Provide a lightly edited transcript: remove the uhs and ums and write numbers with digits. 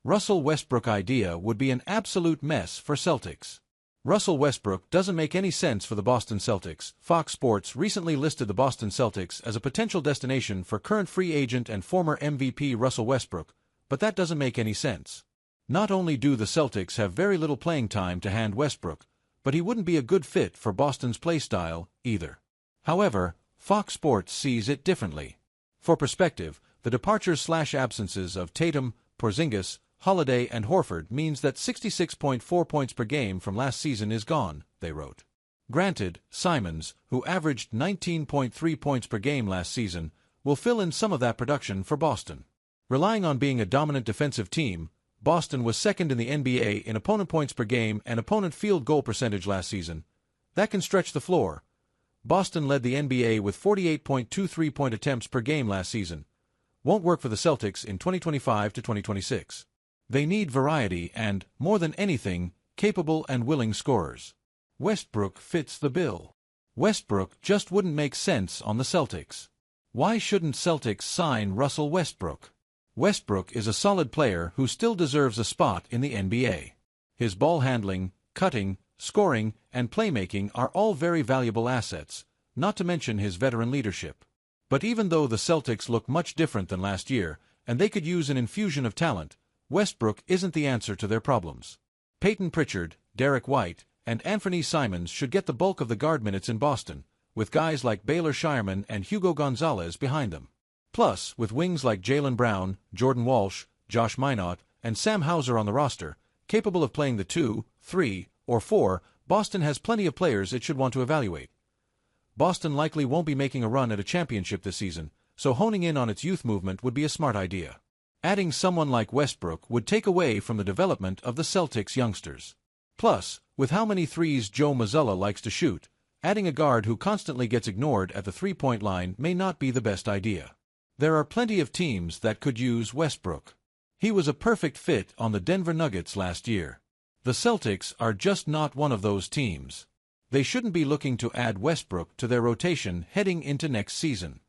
Russell Westbrook idea would be an absolute mess for Celtics. Russell Westbrook doesn't make any sense for the Boston Celtics. Fox Sports recently listed the Boston Celtics as a potential destination for current free agent and former MVP Russell Westbrook, but that doesn't make any sense. Not only do the Celtics have very little playing time to hand Westbrook, but he wouldn't be a good fit for Boston's play style either. However, Fox Sports sees it differently. For perspective, the departures/absences of Tatum, Porzingis, Holiday, and Horford means that 66.4 points per game from last season is gone, they wrote. Granted, Simons, who averaged 19.3 points per game last season, will fill in some of that production for Boston. Relying on being a dominant defensive team, Boston was second in the NBA in opponent points per game and opponent field goal percentage last season. That can stretch the floor. Boston led the NBA with 48.2 three-point attempts per game last season. Won't work for the Celtics in 2025 to 2026. They need variety and, more than anything, capable and willing scorers. Westbrook fits the bill. Westbrook just wouldn't make sense on the Celtics. Why shouldn't Celtics sign Russell Westbrook? Westbrook is a solid player who still deserves a spot in the NBA. His ball handling, cutting, scoring, and playmaking are all very valuable assets, not to mention his veteran leadership. But even though the Celtics look much different than last year, and they could use an infusion of talent, Westbrook isn't the answer to their problems. Peyton Pritchard, Derek White, and Anthony Simons should get the bulk of the guard minutes in Boston, with guys like Baylor Shireman and Hugo Gonzalez behind them. Plus, with wings like Jaylen Brown, Jordan Walsh, Josh Minott, and Sam Hauser on the roster, capable of playing the 2, 3, or 4, Boston has plenty of players it should want to evaluate. Boston likely won't be making a run at a championship this season, so honing in on its youth movement would be a smart idea. Adding someone like Westbrook would take away from the development of the Celtics youngsters. Plus, with how many threes Joe Mazzulla likes to shoot, adding a guard who constantly gets ignored at the three-point line may not be the best idea. There are plenty of teams that could use Westbrook. He was a perfect fit on the Denver Nuggets last year. The Celtics are just not one of those teams. They shouldn't be looking to add Westbrook to their rotation heading into next season.